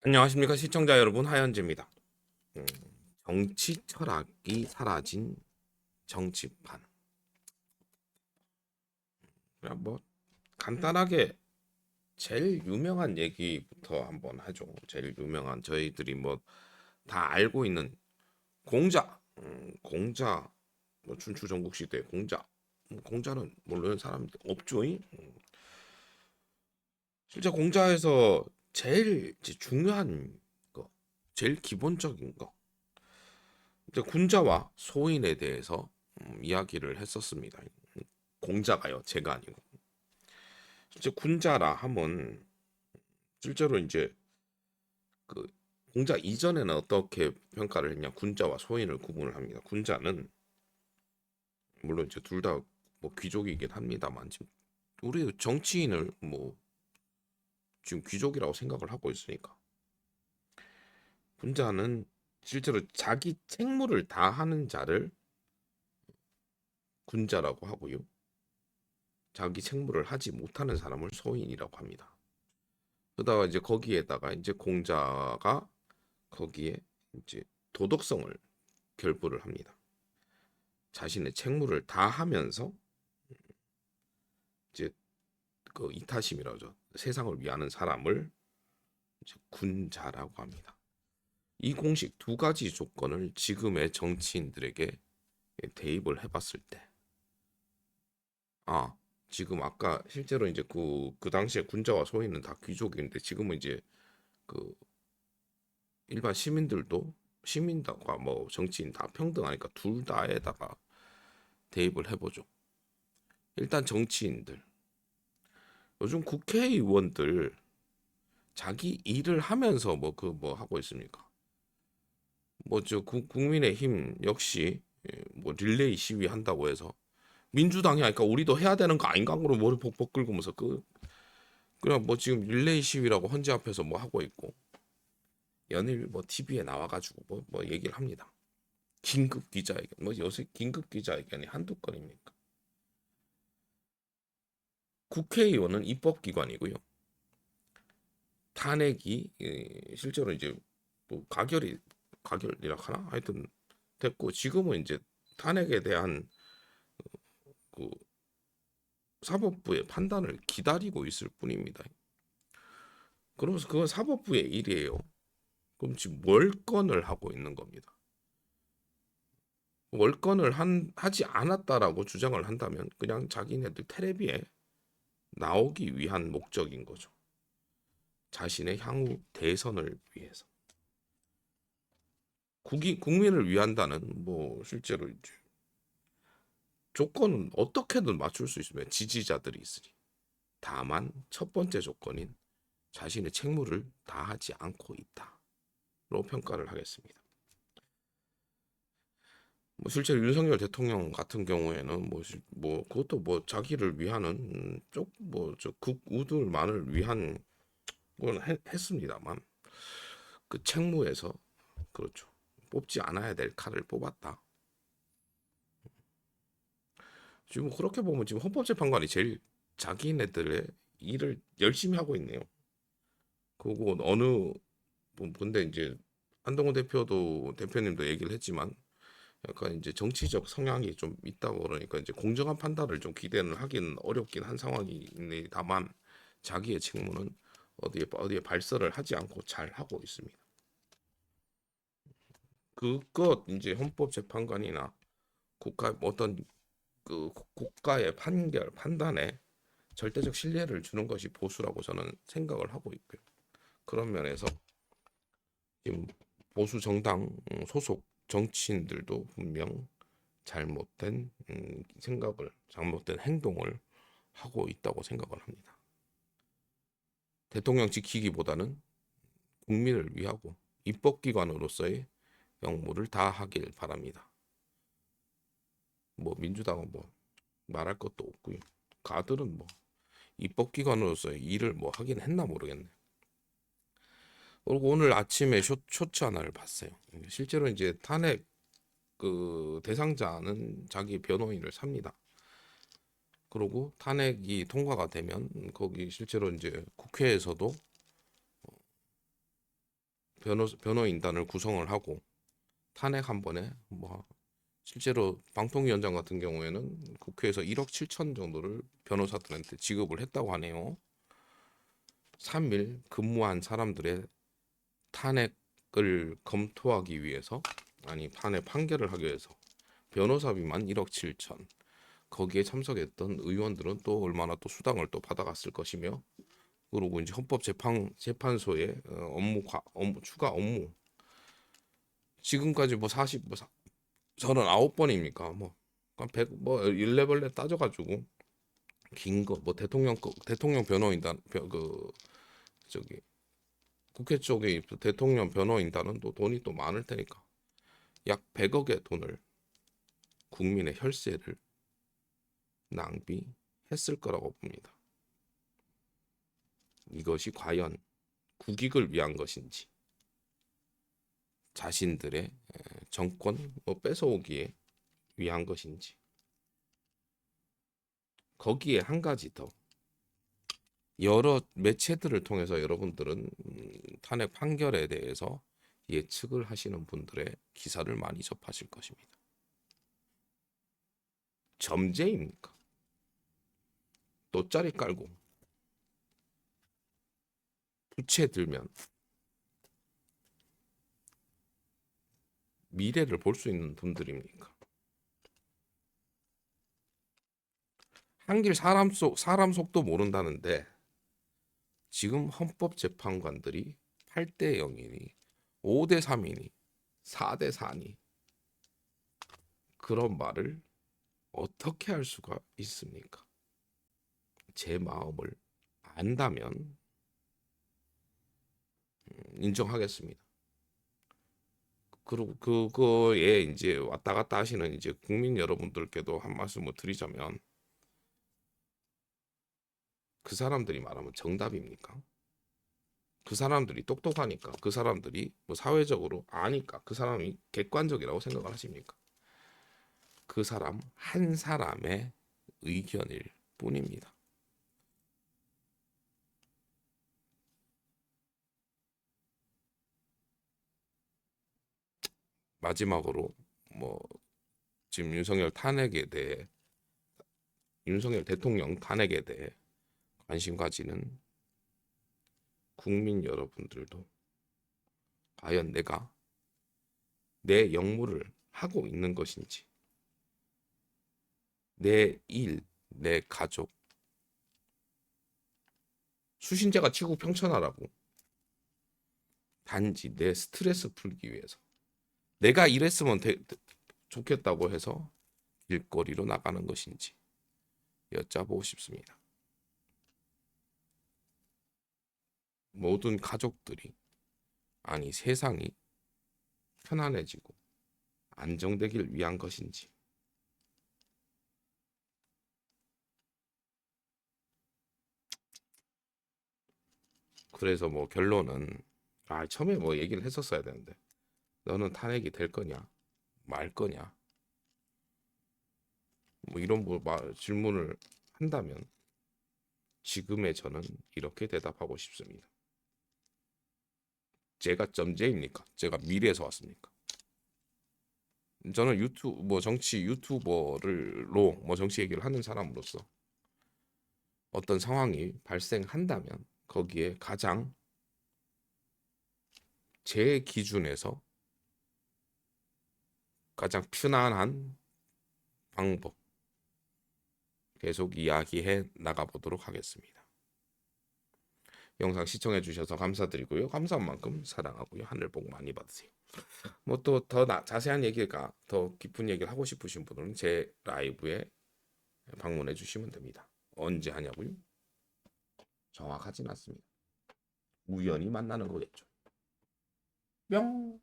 안녕하십니까 시청자 여러분, 하현재입니다. 음, 정치 철학이 사라진 정치판. 그냥 뭐 간단하게 제일 유명한 얘기부터 한번 하죠. 제일 유명한 저희들이 뭐 다 알고 있는 공자. 공자, 뭐 춘추 전국 시대 공자. 공자는 모르는 사람 없죠이. 실제 공자에서 제일 이제 중요한 거, 제일 기본적인 거, 이제 군자와 소인에 대해서 이야기를 했었습니다. 공자가요, 제가 아니고. 실제 군자라 하면 실제로 이제 그 공자 이전에는 어떻게 평가를 했냐? 군자와 소인을 구분을 합니다. 군자는 물론 이제 둘 다 뭐 귀족이긴 합니다만, 지금 우리 정치인을 뭐 지금 귀족이라고 생각을 하고 있으니까, 군자는 실제로 자기 책무를 다하는 자를 군자라고 하고요. 자기 책무를 하지 못하는 사람을 소인이라고 합니다. 그러다가 이제 거기에다가 이제 공자가 거기에 이제 도덕성을 결부를 합니다. 자신의 책무를 다 하면서 이제 그 이타심이라고 하죠. 세상을 위하는 사람을 이제 군자라고 합니다. 이 공식 두 가지 조건을 지금의 정치인들에게 대입을 해봤을 때, 아, 지금 아까 실제로 이제 그 당시에 군자와 소인은 다 귀족인데, 지금은 이제 그 일반 시민들도, 시민과 뭐 정치인 다 평등하니까 둘 다에다가 대입을 해보죠. 일단 정치인들, 요즘 국회의원들 자기 일을 하면서 뭐 뭐 하고 있습니까? 뭐 저 국민의힘 역시 뭐 릴레이 시위 한다고 해서 민주당이 하니까 우리도 해야 되는 거 아닌가? 그러고 머리 복복 긁으면서 그냥 뭐 지금 릴레이 시위라고 헌재 앞에서 뭐 하고 있고, 연일 뭐 TV에 나와가지고 뭐 얘기를 합니다. 긴급 기자회견, 뭐 요새 긴급 기자회견이 한두 건입니까? 국회의원은 입법기관이고요. 탄핵이 실제로 이제 뭐 가결이라 하나, 하여튼 됐고, 지금은 이제 탄핵에 대한 그 사법부의 판단을 기다리고 있을 뿐입니다. 그러면서 그건 사법부의 일이에요. 그럼 지금 월권을 하고 있는 겁니다. 월권을 하지 않았다라고 주장을 한다면 그냥 자기네들 텔레비에 나오기 위한 목적인 거죠. 자신의 향후 대선을 위해서. 국민을 위한다는 뭐 실제로 이제 조건은 어떻게든 맞출 수 있으면 지지자들이 있으니. 다만 첫 번째 조건인 자신의 책무를 다하지 않고 있다로 평가를 하겠습니다. 뭐 실제로 윤석열 대통령 같은 경우에는 뭐 그것도 뭐 자기를 위하는 쪽뭐저 극우들만을 위한 건 했습니다만, 그 책무에서 그렇죠. 뽑지 않아야 될 칼을 뽑았다. 지금 그렇게 보면 지금 헌법재판관이 제일 자기네들의 일을 열심히 하고 있네요. 그리고 어느 근데 이제 한동훈 대표님도 얘기를 했지만, 약간 이제 정치적 성향이 좀 있다고 그러니까 이제 공정한 판단을 좀 기대는 하긴 어렵긴 한 상황입니다만, 자기의 책무는 어디에 발설을 하지 않고 잘 하고 있습니다. 그것 이제 헌법재판관이나 국가 어떤 그 국가의 판단에 절대적 신뢰를 주는 것이 보수라고 저는 생각을 하고 있고요. 그런 면에서 지금 보수 정당 소속 정치인들도 분명 잘못된 행동을 하고 있다고 생각을 합니다. 대통령 지키기보다는 국민을 위하고 입법기관으로서의 역무를 다하길 바랍니다. 뭐 민주당은 뭐 말할 것도 없고요. 가들은 뭐 입법기관으로서의 일을 뭐 하긴 했나 모르겠네. 그리고 오늘 아침에 쇼츠 하나를 봤어요. 실제로 이제 탄핵 그 대상자는 자기 변호인을 삽니다. 그리고 탄핵이 통과가 되면 거기 실제로 이제 국회에서도 변호인단을 구성을 하고 탄핵 한 번에 뭐 실제로 방통위원장 같은 경우에는 국회에서 1억 7천 정도를 변호사들한테 지급을 했다고 하네요. 3일 근무한 사람들의 탄핵을 검토하기 위해서, 아니 탄핵 판결을 하기 위해서 변호사비만 1억 7천. 거기에 참석했던 의원들은 또 얼마나 또 수당을 또 받아갔을 것이며, 그리고 이제 헌법재판소의 추가 업무, 지금까지 뭐 40, 뭐 39번입니까? 뭐 100, 뭐 일레벌레 따져가지고 긴 거 뭐 대통령 변호인단 그 저기 국회 쪽에 대통령 변호인단은 또 돈이 또 많을 테니까 약 100억의 돈을, 국민의 혈세를 낭비했을 거라고 봅니다. 이것이 과연 국익을 위한 것인지, 자신들의 정권 뭐 뺏어오기에 위한 것인지. 거기에 한 가지 더, 여러 매체들을 통해서 여러분들은 탄핵 판결에 대해서 예측을 하시는 분들의 기사를 많이 접하실 것입니다. 점쟁입니까? 돗자리 깔고 부채 들면 미래를 볼 수 있는 분들입니까? 한길 사람 속도 모른다는데 지금 헌법재판관들이 8대 0이니 5대 3이니 4대 4니 그런 말을 어떻게 할 수가 있습니까? 제 마음을 안다면 인정하겠습니다. 그리고 그거에 이제 왔다 갔다 하시는 이제 국민 여러분들께도 한 말씀을 드리자면, 그 사람들이 말하면 정답입니까? 그 사람들이 똑똑하니까, 그 사람들이 뭐 사회적으로 아니까 그 사람이 객관적이라고 생각을 하십니까? 그 사람 한 사람의 의견일 뿐입니다. 마지막으로 뭐 지금 윤석열 대통령 탄핵에 대해 관심 가지는 국민 여러분들도 과연 내가 내 역무를 하고 있는 것인지, 내 일, 내 가족, 수신자가 치고 평천하라고 단지 내 스트레스 풀기 위해서 내가 이랬으면 좋겠다고 해서 길거리로 나가는 것인지 여쭤보고 싶습니다. 모든 가족들이, 아니 세상이 편안해지고 안정되길 위한 것인지. 그래서 뭐 결론은, 처음에 뭐 얘기를 했었어야 되는데, 너는 탄핵이 될 거냐 말 거냐 뭐 이런 질문을 한다면 지금의 저는 이렇게 대답하고 싶습니다. 제가 점쟁입니까? 제가 미래에서 왔습니까? 저는 정치 유튜버를로 뭐 정치 얘기를 하는 사람으로서 어떤 상황이 발생한다면 거기에 가장 제 기준에서 가장 편안한 방법 계속 이야기해 나가보도록 하겠습니다. 영상 시청해 주셔서 감사드리고요. 감사한 만큼 사랑하고요. 하늘 복 많이 받으세요. 뭐 또 더 자세한 얘기가, 더 깊은 얘기를 하고 싶으신 분들은 제 라이브에 방문해 주시면 됩니다. 언제 하냐고요? 정확하진 않습니다. 우연히 만나는 거겠죠. 뿅.